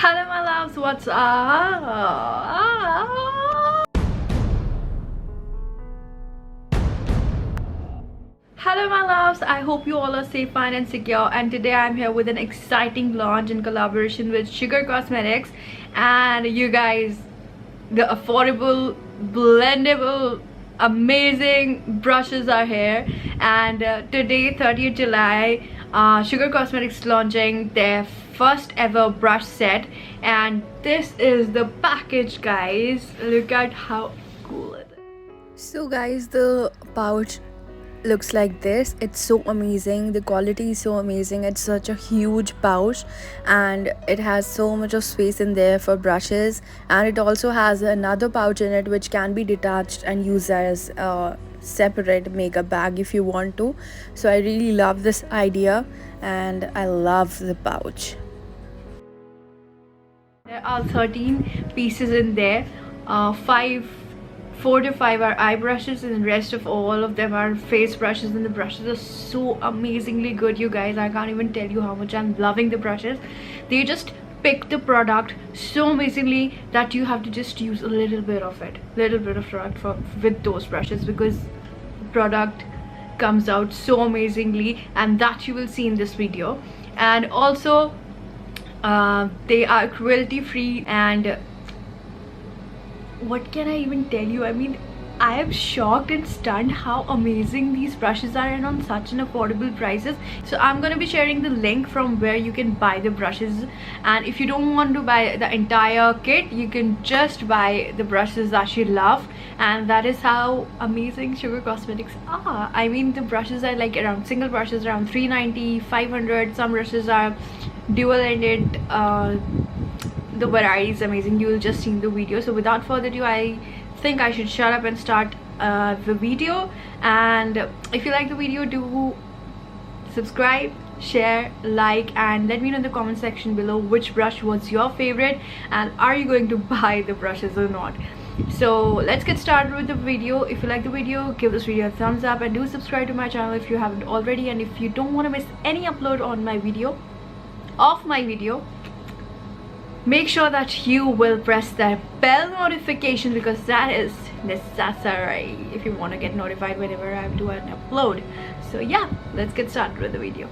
Hello my loves, what's up? Hello my loves, I hope you all are safe, fine and secure, and today I'm here with an exciting launch in collaboration with Sugar Cosmetics. And you guys, the affordable, blendable, amazing brushes are here. And today 30th July, Sugar Cosmetics is launching their first ever brush set, and this is the package, guys. Look at how cool it is. So guys, the pouch looks like this. It's so amazing. The quality is so amazing. It's such a huge pouch and it has so much of space in there for brushes, and it also has another pouch in it which can be detached and used as a separate makeup bag if you want to. So I really love this idea and I love the pouch. There are 13 pieces in there. 4 to 5 are eye brushes and the rest of all of them are face brushes, and the brushes are so amazingly good, you guys. I can't even tell you how much I'm loving the brushes. They just pick the product so amazingly that you have to just use a little bit of product with those brushes, because the product comes out so amazingly, and that you will see in this video. And also they are cruelty free, and what can I even tell you? I mean, I am shocked and stunned how amazing these brushes are, and on such an affordable prices. So I'm gonna be sharing the link from where you can buy the brushes, and if you don't want to buy the entire kit, you can just buy the brushes that you love. And that is how amazing Sugar Cosmetics are. I mean, the brushes are like around, single brushes around 390, 500. Some brushes are dual ended. The variety is amazing. You will just see in the video. So without further ado, I think I should shut up and start the video. And if you like the video, do subscribe, share, like, and let me know in the comment section below which brush was your favorite, and are you going to buy the brushes or not. So let's get started with the video. If you like the video, give this video a thumbs up, and do subscribe to my channel if you haven't already. And if you don't want to miss any upload on my video, make sure that you will press that bell notification, because that is necessary if you want to get notified whenever I do an upload. So yeah, let's get started with the video.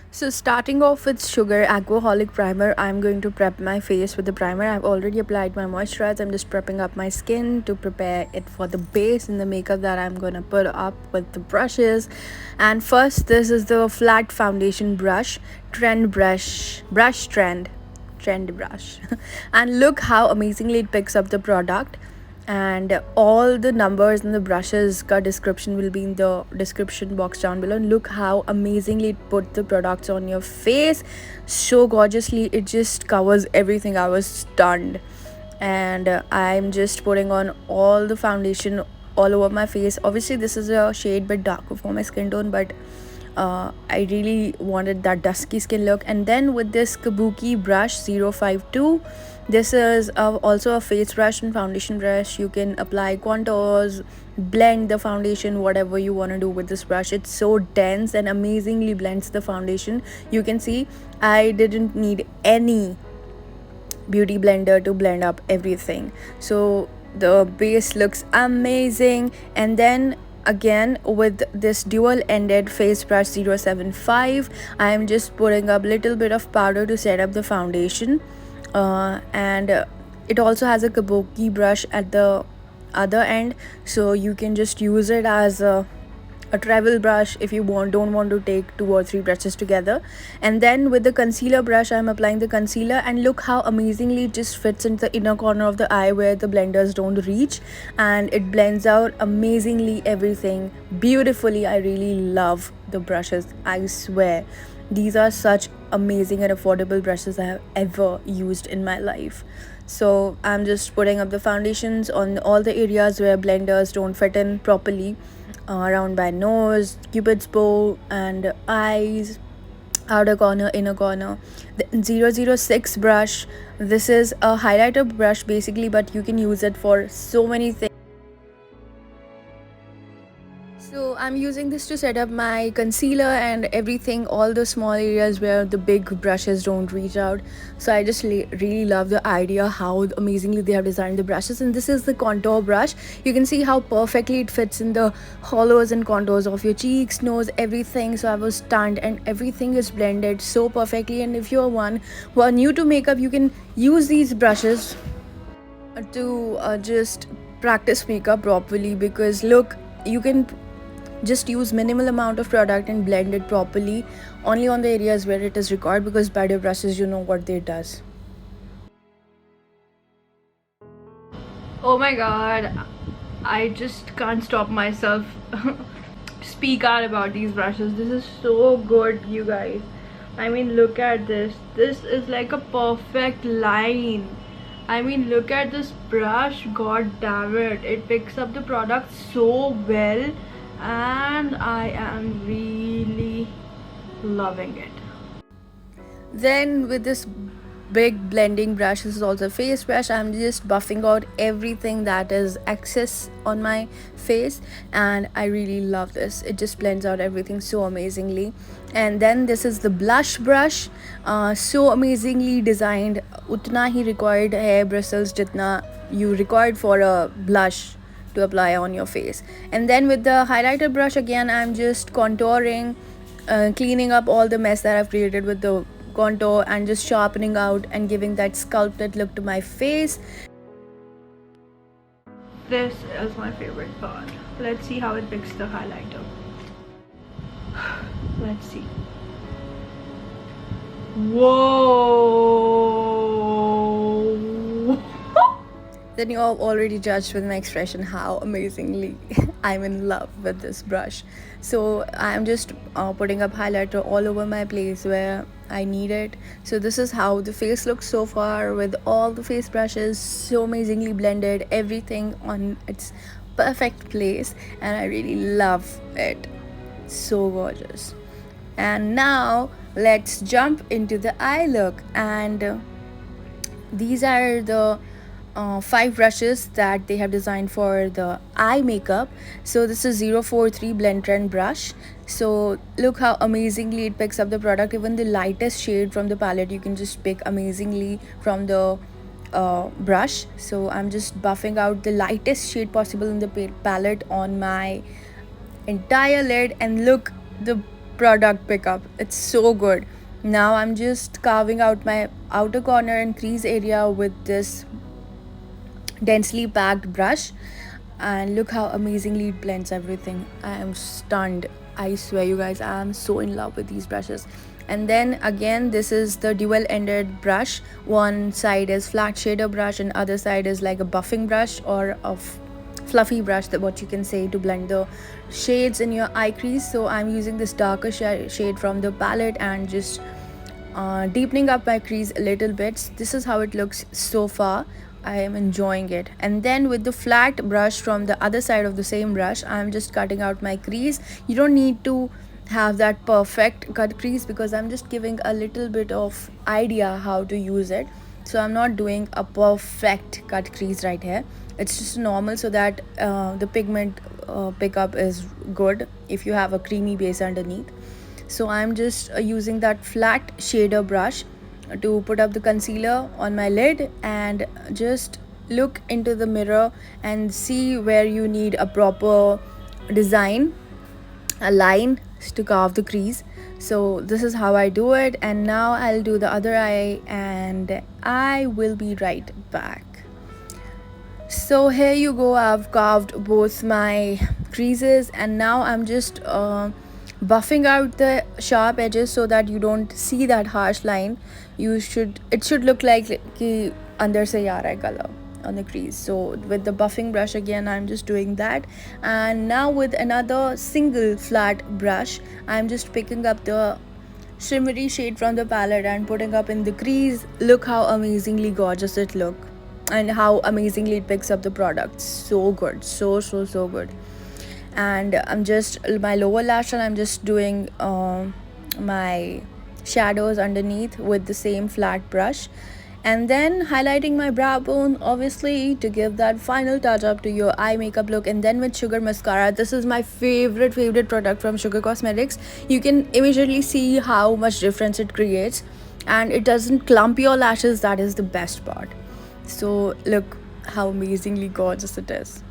So starting off with Sugar Aquaholic Primer, I'm going to prep my face with the primer. I've already applied my moisturizer. I'm just prepping up my skin to prepare it for the base and the makeup that I'm gonna put up with the brushes. And first, this is the flat foundation brush, Trend Brush and look how amazingly it picks up the product. And all the numbers and the brushes ka description will be in the description box down below. And look how amazingly it put the products on your face so gorgeously. It just covers everything. I was stunned. And I'm just putting on all the foundation all over my face. Obviously this is a shade bit darker for my skin tone, but I really wanted that dusky skin look. And then with this Kabuki brush 052, this is also a face brush and foundation brush. You can apply contours, blend the foundation, whatever you want to do with this brush. It's so dense and amazingly blends the foundation. You can see I didn't need any beauty blender to blend up everything. So the base looks amazing. And then again with this dual ended face brush 075, I am just putting up little bit of powder to set up the foundation. And it also has a kabuki brush at the other end, so you can just use it as a travel brush if you don't want to take 2 or 3 brushes together. And then with the concealer brush, I'm applying the concealer, and look how amazingly it just fits into the inner corner of the eye where the blenders don't reach, and it blends out amazingly everything beautifully. I really love the brushes. I swear these are such amazing and affordable brushes I have ever used in my life. So I'm just putting up the foundations on all the areas where blenders don't fit in properly, around my nose, cupid's bow, and eyes, outer corner, inner corner. The 006 brush, this is a highlighter brush basically, but you can use it for so many things. So I'm using this to set up my concealer and everything, all the small areas where the big brushes don't reach out. So I just really love the idea how amazingly they have designed the brushes. And this is the contour brush. You can see how perfectly it fits in the hollows and contours of your cheeks, nose, everything. So I was stunned, and everything is blended so perfectly. And if you're one who are new to makeup, you can use these brushes to just practice makeup properly, because look, you can just use minimal amount of product and blend it properly only on the areas where it is required, because better brushes, you know what they does. Oh my god, I just can't stop myself speak out about these brushes. This is so good, you guys. I mean, look at this. This is like a perfect line. I mean, look at this brush. God damn it, it picks up the product so well, and I am really loving it. Then with this big blending brush, this is also a face brush, I'm just buffing out everything that is excess on my face, and I really love this. It just blends out everything so amazingly. And then this is the blush brush, so amazingly designed. Utna hi required hair bristles jitna you required for a blush to apply on your face. And then with the highlighter brush, again I'm just contouring, cleaning up all the mess that I've created with the contour, and just sharpening out and giving that sculpted look to my face. This is my favorite part. Let's see how it picks the highlighter. Let's see. Whoa! Then you have already judged with my expression how amazingly I'm in love with this brush. So I'm just putting up highlighter all over my place where I need it. So this is how the face looks so far, with all the face brushes so amazingly blended, everything on its perfect place, and I really love it. So gorgeous. And now let's jump into the eye look. And these are the 5 brushes that they have designed for the eye makeup. So this is 043 Blend Trend brush. So look how amazingly it picks up the product. Even the lightest shade from the palette you can just pick amazingly from the brush. So I'm just buffing out the lightest shade possible in the palette on my entire lid, and look the product pickup, it's so good. Now I'm just carving out my outer corner and crease area with this densely packed brush, and look how amazingly it blends everything. I am stunned. I swear, you guys, I am so in love with these brushes. And then again, this is the dual ended brush. One side is flat shader brush and other side is like a buffing brush or a fluffy brush, that what you can say, to blend the shades in your eye crease. So I'm using this darker shade from the palette and just deepening up my crease a little bit. This is how it looks so far. I am enjoying it. And then with the flat brush from the other side of the same brush, I'm just cutting out my crease. You don't need to have that perfect cut crease, because I'm just giving a little bit of idea how to use it. So I'm not doing a perfect cut crease right here. It's just normal, so that the pigment pickup is good if you have a creamy base underneath. So I'm just using that flat shader brush to put up the concealer on my lid, and just look into the mirror and see where you need a proper design, a line to carve the crease. So this is how I do it. And now I'll do the other eye, and I will be right back. So here you go, I've carved both my creases, and now I'm just buffing out the sharp edges so that you don't see that harsh line. It should look like ki andar se aa raha hai color on the crease. So with the buffing brush, again I'm just doing that. And now with another single flat brush, I'm just picking up the shimmery shade from the palette and putting up in the crease. Look how amazingly gorgeous it look, and how amazingly it picks up the product. So good, so good. And I'm just, my lower lash line, I'm just doing my shadows underneath with the same flat brush. and then highlighting my brow bone, obviously, to give that final touch up to your eye makeup look. And then with Sugar Mascara, this is my favorite product from Sugar Cosmetics. You can immediately see how much difference it creates, and it doesn't clump your lashes. That is the best part. So look how amazingly gorgeous it is.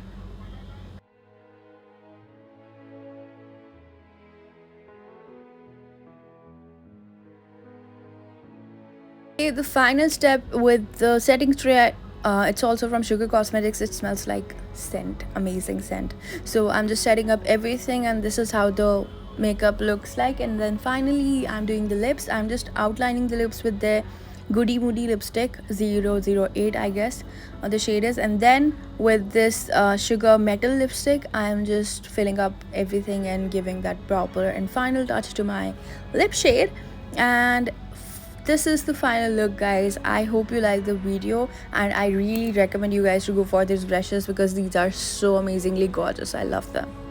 Okay, the final step with the setting spray, it's also from Sugar Cosmetics. It smells like scent, amazing scent. So I'm just setting up everything, and this is how the makeup looks like. And then finally, I'm doing the lips. I'm just outlining the lips with the Goody Moody lipstick 008, I guess, the shade is. And then with this Sugar Metal lipstick, I'm just filling up everything and giving that proper and final touch to my lip shade. And this is the final look, guys. I hope you like the video, and I really recommend you guys to go for these brushes because these are so amazingly gorgeous. I love them.